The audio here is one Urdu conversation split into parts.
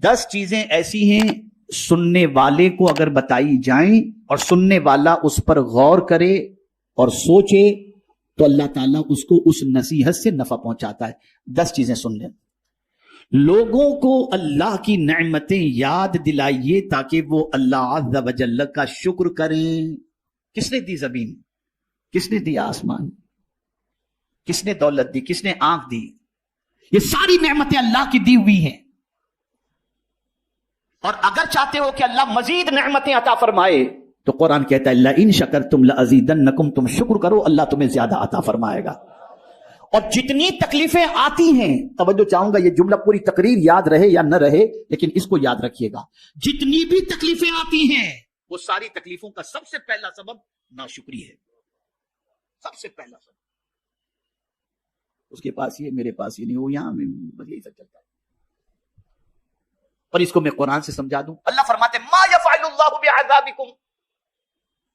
10 چیزیں ایسی ہیں سننے والے کو اگر بتائی جائیں اور سننے والا اس پر غور کرے اور سوچے تو اللہ تعالیٰ اس کو اس نصیحت سے نفع پہنچاتا ہے۔ 10 چیزیں سن لیں۔ لوگوں کو اللہ کی نعمتیں یاد دلائیے تاکہ وہ اللہ عز و جل کا شکر کریں۔ کس نے دی زمین؟ کس نے دیا آسمان؟ کس نے دولت دی؟ کس نے آنکھ دی؟ یہ ساری نعمتیں اللہ کی دی ہوئی ہیں، اور اگر چاہتے ہو کہ اللہ مزید نعمتیں عطا فرمائے تو قرآن کہتا ہے لئن شکرتم لازیدنکم، تم شکر کرو اللہ تمہیں زیادہ عطا فرمائے گا۔ اور جتنی تکلیفیں آتی ہیں، توجہ چاہوں گا یہ جملہ پوری تقریر یاد رہے یا نہ رہے لیکن اس کو یاد رکھیے گا، جتنی بھی تکلیفیں آتی ہیں وہ ساری تکلیفوں کا سب سے پہلا سبب ناشکری ہے۔ سب سے پہلا سبب، اس کے پاس یہ میرے پاس یہ نہیں، وہ یہاں میں بس یہی سب چلتا ہے۔ اور اس کو میں قرآن سے سمجھا دوں، اللہ فرماتے ہیں ما یفعل اللہ بعذابکم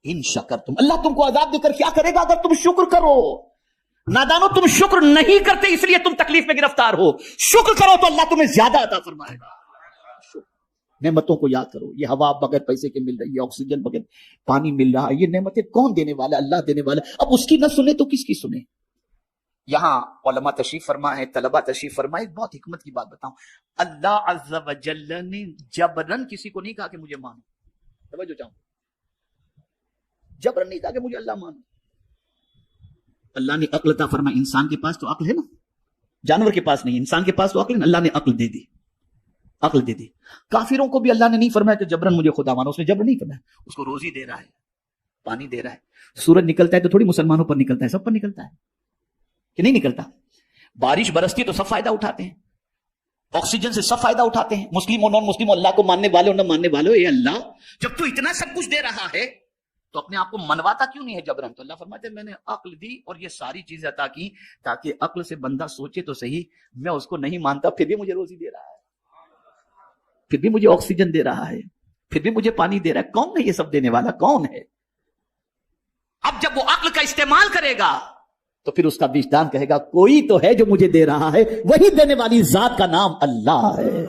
ان شکرتم، اللہ تم کو عذاب دے کر کیا کرے گا اگر تم شکر کرو۔ نادانو، تم شکر نہیں کرتے اس لیے تم تکلیف میں گرفتار ہو، شکر کرو تو اللہ تمہیں زیادہ عطا فرمائے گا۔ نعمتوں کو یاد کرو، یہ ہوا بغیر پیسے کے مل رہی ہے، آکسیجن بغیر پانی مل رہا ہے، یہ نعمتیں کون دینے والا؟ اللہ دینے والا۔ اب اس کی نہ سنے تو کس کی سنے؟ یہاں علماء تشریف فرما ہے، طلباء تشریف فرما ہے، ایک بہت حکمت کی بات بتاؤں، اللہ عز و جل نے جبرن کسی کو نہیں کہا کہ مجھے مانو، توجہ چاہوں، جبرن نہیں کہا کہ مجھے اللہ مانو۔ اللہ نے عقل عطا فرمائی، انسان کے پاس تو عقل ہے نا، جانور کے پاس نہیں، انسان کے پاس تو عقل ہے نا، اللہ نے عقل دے دی، عقل دے دی۔ کافروں کو بھی اللہ نے نہیں فرمایا کہ جبرن مجھے خدا مانو، اس نے جبرن نہیں فرمایا، اس کو روزی دے رہا ہے، پانی دے رہا ہے۔ سورج نکلتا ہے تو تھوڑی مسلمانوں پر نکلتا ہے، سب پر نکلتا ہے کہ نہیں نکلتا؟ بارش برستی تو سب فائدہ اٹھاتے ہیں، آکسیجن سے سب فائدہ اٹھاتے ہیں، مسلم اور نان مسلم، اللہ کو ماننے والے اور نہ ماننے والے۔ اے اللہ، جب تو اتنا سب کچھ دے رہا ہے تو اپنے آپ کو منواتا کیوں نہیں ہے جبرن؟ تو اللہ فرماتے ہیں میں نے عقل دی اور یہ ساری چیزیں عطا کی تاکہ عقل سے بندہ سوچے تو صحیح، میں اس کو نہیں مانتا پھر بھی مجھے روزی دے رہا ہے، پھر بھی مجھے آکسیجن دے رہا ہے، پھر بھی مجھے پانی دے رہا ہے، کون ہے یہ سب دینے والا؟ کون ہے؟ اب جب وہ عقل کا استعمال کرے گا تو پھر اس کا وجدان کہے گا کوئی تو ہے جو مجھے دے رہا ہے، وہی دینے والی ذات کا نام اللہ ہے،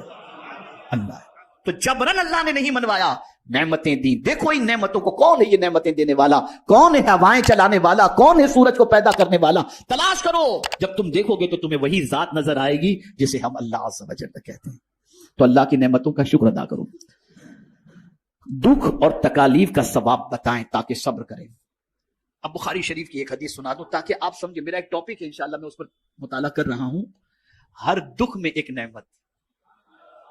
اللہ ہے۔ تو جبرن اللہ نے نہیں منوایا، نعمتیں دی۔ دیکھو ان نعمتوں کو، کون ہے یہ نعمتیں دینے والا؟ کون ہے ہوائیں چلانے والا؟ کون ہے سورج کو پیدا کرنے والا؟ تلاش کرو، جب تم دیکھو گے تو تمہیں وہی ذات نظر آئے گی جسے ہم اللہ عز و جل کہتے ہیں۔ تو اللہ کی نعمتوں کا شکر ادا کرو، دکھ اور تکالیف کا ثواب بتائیں تاکہ صبر کریں۔ اب بخاری شریف کی ایک حدیث سنا دوں تاکہ آپ سمجھیں، میرا ایک ٹاپک ہے انشاءاللہ میں اس پر مطالعہ کر رہا ہوں، ہر دکھ میں ایک نعمت،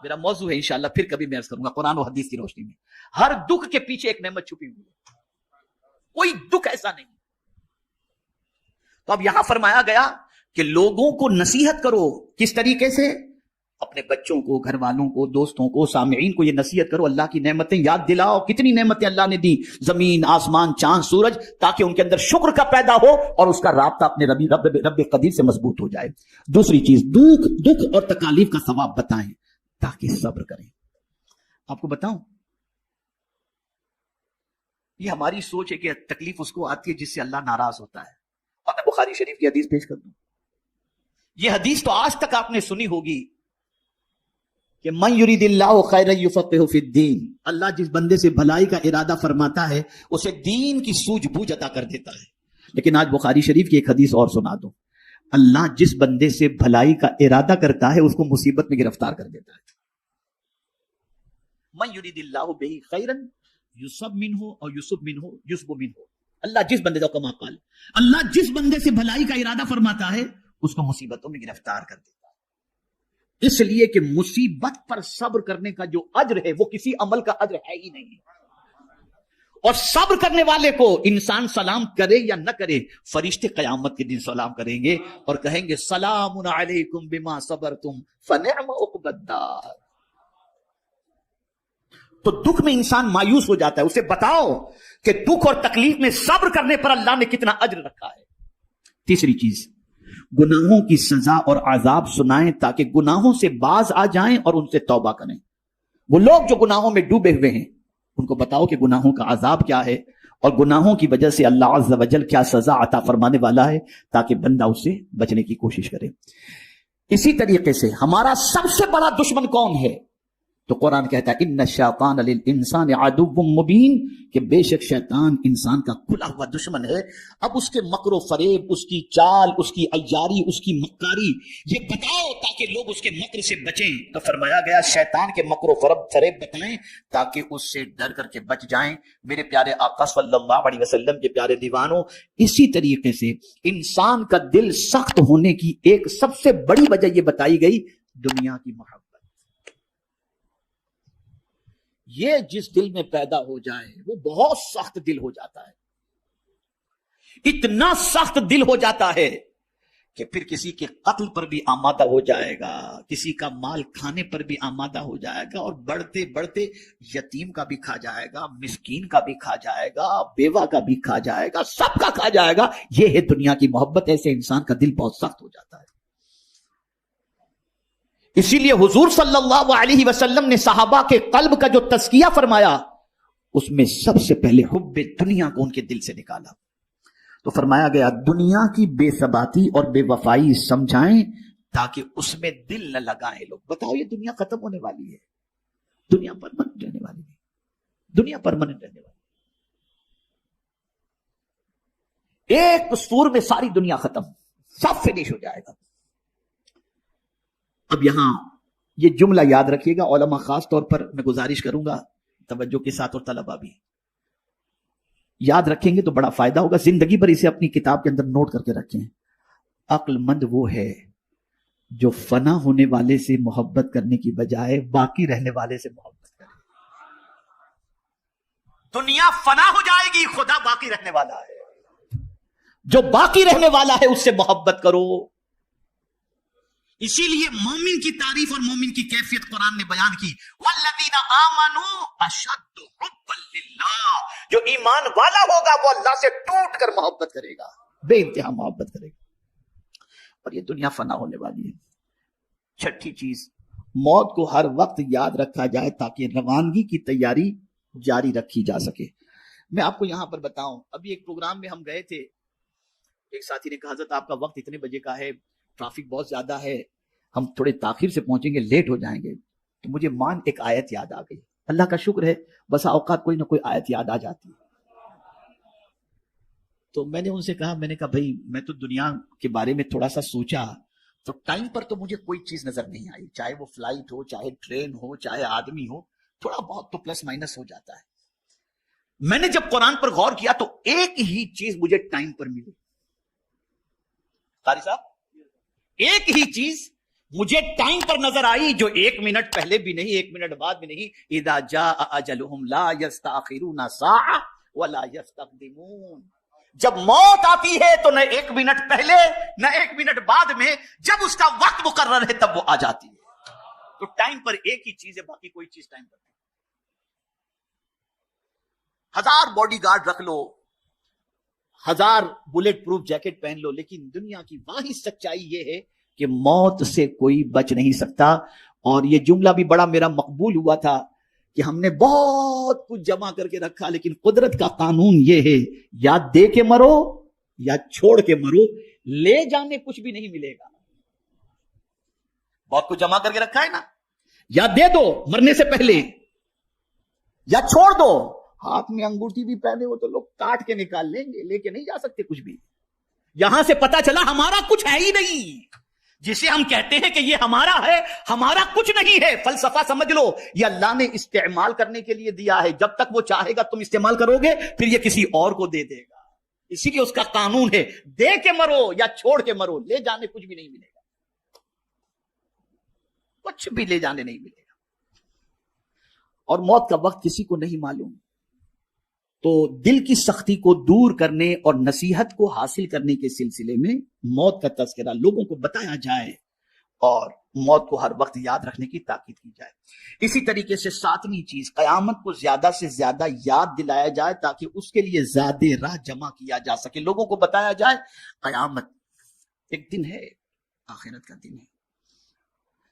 میرا موضوع ہے انشاءاللہ، پھر کبھی میں عرض کروں گا قرآن و حدیث کی روشنی میں۔ ہر دکھ کے پیچھے ایک نعمت چھپی ہوئی ہے، کوئی دکھ ایسا نہیں۔ تو اب یہاں فرمایا گیا کہ لوگوں کو نصیحت کرو، کس طریقے سے؟ اپنے بچوں کو، گھر والوں کو، دوستوں کو، سامعین کو یہ نصیحت کرو، اللہ کی نعمتیں یاد دلاؤ، کتنی نعمتیں اللہ نے دی، زمین، آسمان، چاند، سورج، تاکہ ان کے اندر شکر کا پیدا ہو اور اس کا رابطہ اپنے رب قدیر سے مضبوط ہو جائے۔ دوسری چیز، دکھ اور تکالیف کا ثواب بتائیں تاکہ صبر کریں۔ آپ کو بتاؤں، یہ ہماری سوچ ہے کہ تکلیف اس کو آتی ہے جس سے اللہ ناراض ہوتا ہے، اور میں بخاری شریف کی حدیث پیش کر دوں۔ یہ حدیث تو آج تک آپ نے سنی ہوگی کہ من یرید اللہ خیرا یفقہہ فی الدین، اللہ جس بندے سے بھلائی کا ارادہ فرماتا ہے اسے دین کی سوجھ بوجھ عطا کر دیتا ہے۔ لیکن آج بخاری شریف کی ایک حدیث اور سنا دو، اللہ جس بندے سے بھلائی کا ارادہ کرتا ہے اس کو مصیبت میں گرفتار کر دیتا ہے۔ من یرید اللہ بہ خیرا یصب منہ اور یصب منہ یصب منہ، اللہ جس بندے کا، کما قال، اللہ جس بندے سے بھلائی کا ارادہ فرماتا ہے اس کو مصیبتوں میں گرفتار کر دیتا ہے۔ اس لیے کہ مصیبت پر صبر کرنے کا جو اجر ہے وہ کسی عمل کا اجر ہے ہی نہیں، اور صبر کرنے والے کو انسان سلام کرے یا نہ کرے، فرشتے قیامت کے دن سلام کریں گے اور کہیں گے سلام علیکم بما صبرتم فنعم عقبی الدار۔ تو دکھ میں انسان مایوس ہو جاتا ہے، اسے بتاؤ کہ دکھ اور تکلیف میں صبر کرنے پر اللہ نے کتنا اجر رکھا ہے۔ تیسری چیز، گناہوں کی سزا اور عذاب سنائیں تاکہ گناہوں سے باز آ جائیں اور ان سے توبہ کریں۔ وہ لوگ جو گناہوں میں ڈوبے ہوئے ہیں ان کو بتاؤ کہ گناہوں کا عذاب کیا ہے اور گناہوں کی وجہ سے اللہ عز و جل کیا سزا عطا فرمانے والا ہے تاکہ بندہ اس سے بچنے کی کوشش کرے۔ اسی طریقے سے ہمارا سب سے بڑا دشمن کون ہے؟ تو قرآن کہتا ہے ان الشیطان للانسان عدو مبین کہ بے شک شیطان انسان کا کھلا ہوا دشمن ہے. اب اس کے مکر و فریب، اس کی چال، اس کی عیاری، اس کی مکاری یہ بتاؤ تاکہ لوگ اس کے مکر سے بچیں. تو فرمایا گیا شیطان کے مکر و فریب بتائیں تاکہ اس سے ڈر کر کے بچ جائیں. میرے پیارے آقا صلی اللہ علیہ وسلم کے پیارے دیوانوں، اسی طریقے سے انسان کا دل سخت ہونے کی ایک سب سے بڑی وجہ یہ بتائی گئی دنیا کی محبت. یہ جس دل میں پیدا ہو جائے وہ بہت سخت دل ہو جاتا ہے، اتنا سخت دل ہو جاتا ہے کہ پھر کسی کے قتل پر بھی آمادہ ہو جائے گا، کسی کا مال کھانے پر بھی آمادہ ہو جائے گا، اور بڑھتے بڑھتے یتیم کا بھی کھا جائے گا، مسکین کا بھی کھا جائے گا، بیوہ کا بھی کھا جائے گا، سب کا کھا جائے گا. یہ ہے دنیا کی محبت. ایسے انسان کا دل بہت سخت ہو جاتا ہے. اسی لیے حضور صلی اللہ علیہ وسلم نے صحابہ کے قلب کا جو تزکیہ فرمایا اس میں سب سے پہلے حب دنیا کو ان کے دل سے نکالا. تو فرمایا گیا دنیا کی بے ثباتی اور بے وفائی سمجھائیں تاکہ اس میں دل نہ لگائیں لوگ. بتاؤ یہ دنیا ختم ہونے والی ہے، دنیا پرماننٹ رہنے والی ہے، دنیا پرماننٹ رہنے والی ہے. ایک سور میں ساری دنیا ختم، سب فنش ہو جائے گا. اب یہاں یہ جملہ یاد رکھیے گا علماء، خاص طور پر میں گزارش کروں گا توجہ کے ساتھ، اور طلبہ بھی یاد رکھیں گے تو بڑا فائدہ ہوگا. زندگی بھر اسے اپنی کتاب کے اندر نوٹ کر کے رکھیں. عقل مند وہ ہے جو فنا ہونے والے سے محبت کرنے کی بجائے باقی رہنے والے سے محبت کرے. دنیا فنا ہو جائے گی، خدا باقی رہنے والا ہے. جو باقی رہنے والا ہے اس سے محبت کرو. اسی لیے مومن کی تعریف اور مومن کی کیفیت قرآن نے بیان کی. والذین آمنوا اشد حبا للہ، جو ایمان والا ہوگا وہ اللہ سے ٹوٹ کر محبت کرے گا، بے انتہا محبت کرے گا. اور یہ دنیا فنا ہونے والی ہے. چھٹی چیز، موت کو ہر وقت یاد رکھا جائے تاکہ روانگی کی تیاری جاری رکھی جا سکے. میں آپ کو یہاں پر بتاؤں، ابھی ایک پروگرام میں ہم گئے تھے، ایک ساتھی نے کہا حضرت آپ کا وقت اتنے بجے کا ہے، ٹریفک بہت زیادہ ہے، ہم تھوڑے تاخیر سے پہنچیں گے، لیٹ ہو جائیں گے. تو مجھے ایک آیت یاد آ گئی. اللہ کا شکر ہے بسا اوقات کوئی نہ کوئی آیت یاد آ جاتی ہے. تو میں نے ان سے کہا، میں نے کہا بھائی میں تو دنیا کے بارے میں تھوڑا سا سوچا تو ٹائم پر تو مجھے کوئی چیز نظر نہیں آئی، چاہے وہ فلائٹ ہو، چاہے ٹرین ہو، چاہے آدمی ہو، تھوڑا بہت تو پلس مائنس ہو جاتا ہے. میں نے جب قرآن پر غور کیا تو ایک ہی چیز مجھے ٹائم پر ملی. قاری صاحب، ایک ہی چیز مجھے ٹائم پر نظر آئی جو 1 منٹ پہلے بھی نہیں، 1 منٹ بعد بھی نہیں. اذا جاء اجلهم لا يستأخرون ساعة ولا يستقدمون. جب موت آتی ہے تو نہ 1 منٹ پہلے نہ 1 منٹ بعد میں، جب اس کا وقت مقرر ہے تب وہ آ جاتی ہے. تو ٹائم پر ایک ہی چیز ہے، باقی کوئی چیز ٹائم پر نہیں. 1000 باڈی گارڈ رکھ لو، 1000 بلیٹ پروف جیکٹ پہن لو، لیکن دنیا کی واحد سچائی یہ ہے کہ موت سے کوئی بچ نہیں سکتا. اور یہ جملہ بھی بڑا میرا مقبول ہوا تھا کہ ہم نے بہت کچھ جمع کر کے رکھا، لیکن قدرت کا قانون یہ ہے یا دے کے مرو یا چھوڑ کے مرو، لے جانے کچھ بھی نہیں ملے گا. بہت کچھ جمع کر کے رکھا ہے نا، یا دے دو مرنے سے پہلے یا چھوڑ دو. ہاتھ میں انگوٹھی بھی پہنے ہو تو لوگ کاٹ کے نکال لیں گے، لے کے نہیں جا سکتے کچھ بھی. یہاں سے پتا چلا ہمارا کچھ ہے ہی نہیں. جسے ہم کہتے ہیں کہ یہ ہمارا ہے، ہمارا کچھ نہیں ہے. فلسفہ سمجھ لو، یہ اللہ نے استعمال کرنے کے لیے دیا ہے. جب تک وہ چاہے گا تم استعمال کرو گے، پھر یہ کسی اور کو دے دے گا. اسی لیے اس کا قانون ہے دے کے مرو یا چھوڑ کے مرو، لے جانے کچھ بھی نہیں ملے گا، کچھ بھی لے جانے نہیں ملے گا. اور موت کا وقت کسی کو نہیں معلوم. تو دل کی سختی کو دور کرنے اور نصیحت کو حاصل کرنے کے سلسلے میں موت کا تذکرہ لوگوں کو بتایا جائے اور موت کو ہر وقت یاد رکھنے کی تاکید کی جائے. اسی طریقے سے 7ویں چیز، قیامت کو زیادہ سے زیادہ یاد دلایا جائے تاکہ اس کے لیے زیادہ راہ جمع کیا جا سکے. لوگوں کو بتایا جائے قیامت ایک دن ہے، آخرت کا دن ہے،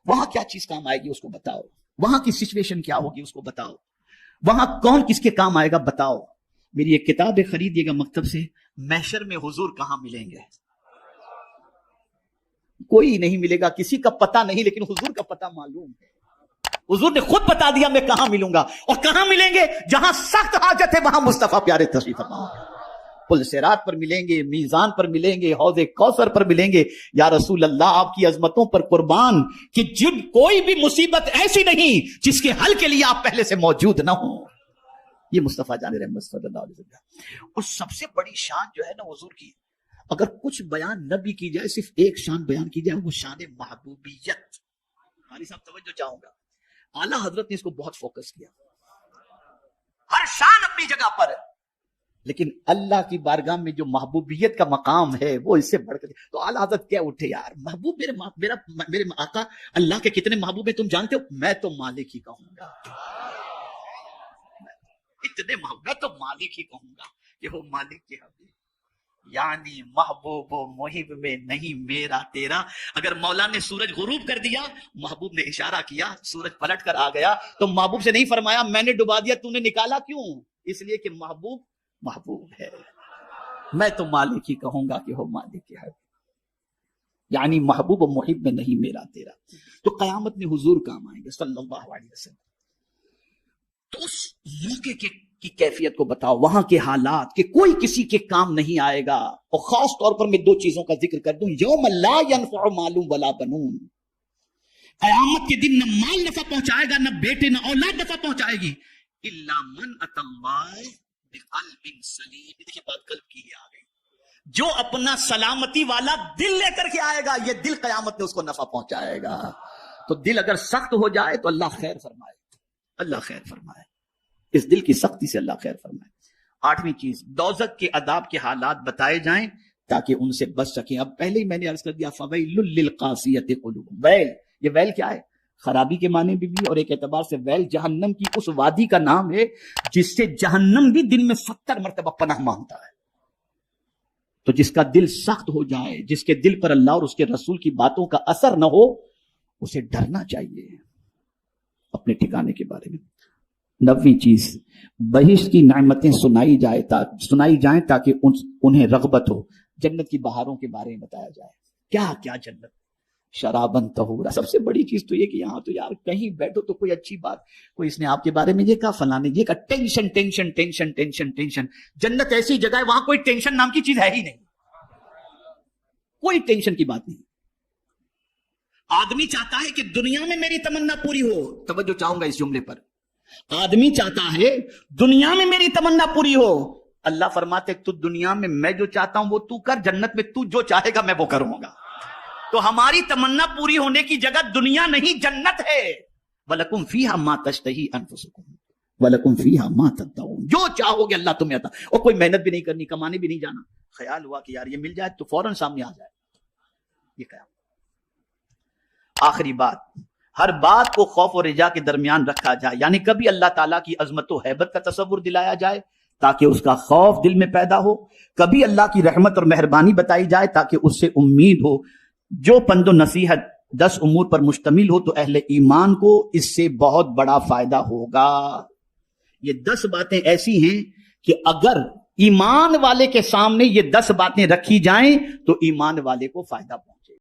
وہاں کیا چیز کام آئے گی اس کو بتاؤ، وہاں کی سچویشن کیا ہوگی اس کو بتاؤ، وہاں کون کس کے کام آئے گا بتاؤ. میری ایک کتاب خریدیے گا مکتب سے، محشر میں حضور کہاں ملیں گے. کوئی نہیں ملے گا، کسی کا پتہ نہیں، لیکن حضور کا پتہ معلوم ہے. حضور نے خود بتا دیا میں کہاں ملوں گا، اور کہاں ملیں گے؟ جہاں سخت حاجت ہے وہاں مصطفیٰ پیارے تشریف فرما گے۔ پل صراط پر ملیں گے، میزان پر ملیں گے، حوض کوثر پر ملیں گے۔ یا رسول اللہ آپ کی عظمتوں پر قربان کہ جن کوئی بھی مصیبت ایسی نہیں جس کے حل کے لیے آپ پہلے سے موجود نہ ہوں۔ یہ مصطفیٰ جان رحمت صلی اللہ علیہ وسلم۔ اور سب سے بڑی شان جو ہے نا حضور کی، اگر کچھ بیان نہ بھی کی جائے، صرف ایک شان بیان کی جائے، وہ شان محبوبیت۔ ہماری صاحب توجہ چاہوں گا، اعلیٰ حضرت نے اس کو بہت فوکس کیا، ہر شان اپنی جگہ پر ہے، لیکن اللہ کی بارگاہ میں جو محبوبیت کا مقام ہے وہ اس سے بڑھ کر۔ تو اعلیٰ حضرت کیا اٹھے، یار محبوب میرے آقا اللہ کے کتنے محبوب ہیں تم جانتے ہو؟ میں تو مالک ہی کہوں گا، اتنے محبوب، میں تو مالک ہی کہوں گا کہ وہ مالک کے حبیب، یعنی محبوب و محب میں نہیں میرا تیرا۔ اگر مولا نے سورج غروب کر دیا، محبوب نے اشارہ کیا، سورج پلٹ کر آ گیا، تو محبوب سے نہیں فرمایا میں نے ڈبا دیا تو نے نکالا کیوں؟ اس لیے کہ محبوب محبوب ہے، میں تو مالک ہی کہوں گا کہ وہ مالک ہے، یعنی محبوب و محب میں نہیں میرا تیرا۔ تو قیامت میں حضور کام آئیں گے صلی اللہ علیہ وسلم۔ تو اس موقع کی کیفیت کو بتاؤ، وہاں کے حالات کہ کوئی کسی کے کام نہیں آئے گا۔ اور خاص طور پر میں دو چیزوں کا ذکر کر دوں، یوم لا ينفع مال ولا بنون، قیامت کے دن نہ مال نفع پہنچائے گا، نہ بیٹے نہ اولاد نفع پہنچائے گی، الا من اتى الله بقلب سلیم۔ دیکھیے بات قلب کی آ گئی، جو اپنا سلامتی والا دل لے کر کے آئے گا، یہ دل قیامت میں اس کو نفع پہنچائے گا۔ تو دل اگر سخت ہو جائے تو اللہ خیر فرمائے، اللہ خیر فرمائے، اس دل کی سختی سے اللہ خیر فرمائے۔ آٹھویں چیز، دوزخ کے عذاب کے حالات بتائے جائیں تاکہ ان سے بچ سکیں۔ اب پہلے ہی میں نے عرض کر دیا فویل للقاسیۃ قلوبہم، ویل، یہ ویل کیا ہے؟ خرابی کے معنی بھی، اور ایک اعتبار سے ویل جہنم کی اس وادی کا نام ہے جس سے جہنم بھی دن میں 70 مرتبہ پناہ مانگتا ہے۔ تو جس کا دل سخت ہو جائے، جس کے دل پر اللہ اور اس کے رسول کی باتوں کا اثر نہ ہو، اسے ڈرنا چاہیے اپنے ٹھکانے کے بارے میں۔ 9ویں چیز، بہشت کی نعمتیں سنائی جائیں تاکہ انہیں رغبت ہو۔ جنت کی بہاروں کے بارے میں بتایا جائے، کیا کیا جنت، شرابن طہورا۔ سب سے بڑی چیز تو یہ کہ یہاں تو یار کہیں بیٹھو تو کوئی اچھی بات، کوئی اس نے آپ کے بارے میں یہ کہا، فلاں نے یہ کہا، tension tension tension tension tension. جنت ایسی جگہ ہے وہاں کوئی ٹینشن نام کی چیز ہے ہی نہیں، کوئی ٹینشن کی بات نہیں۔ آدمی چاہتا ہے کہ دنیا میں میری تمنا پوری ہو، توجہ چاہوں گا اس جملے پر، آدمی چاہتا ہے دنیا میں میری تمنا پوری ہو۔ اللہ فرماتے تو دنیا میں جو چاہتا ہوں وہ تو کر، جنت میں تو جو چاہے گا میں وہ کروں گا۔ تو ہماری تمنا پوری ہونے کی جگہ دنیا نہیں جنت ہے۔ وَلَكُمْ فِيهَا مَا تَشْتَهِي أَنفُسُكُمْ وَلَكُمْ فِيهَا مَا تَدَّعُونَ، جو چاہو گے اللہ تمہیں عطا، اور کوئی محنت بھی نہیں کرنی، کمانے بھی نہیں جانا، خیال ہوا کہ یار یہ مل جائے تو فوراً سامنے آ جائے، یہ قیامت۔ آخری بات، ہر بات کو خوف و رجا کے درمیان رکھا جائے، یعنی کبھی اللہ تعالیٰ کی عظمت و ہیبت کا تصور دلایا جائے تاکہ اس کا خوف دل میں پیدا ہو، کبھی اللہ کی رحمت اور مہربانی بتائی جائے تاکہ اس سے امید ہو۔ جو پند و نصیحت 10 امور پر مشتمل ہو تو اہل ایمان کو اس سے بہت بڑا فائدہ ہوگا۔ یہ 10 باتیں ایسی ہیں کہ اگر ایمان والے کے سامنے یہ 10 باتیں رکھی جائیں تو ایمان والے کو فائدہ پہنچے۔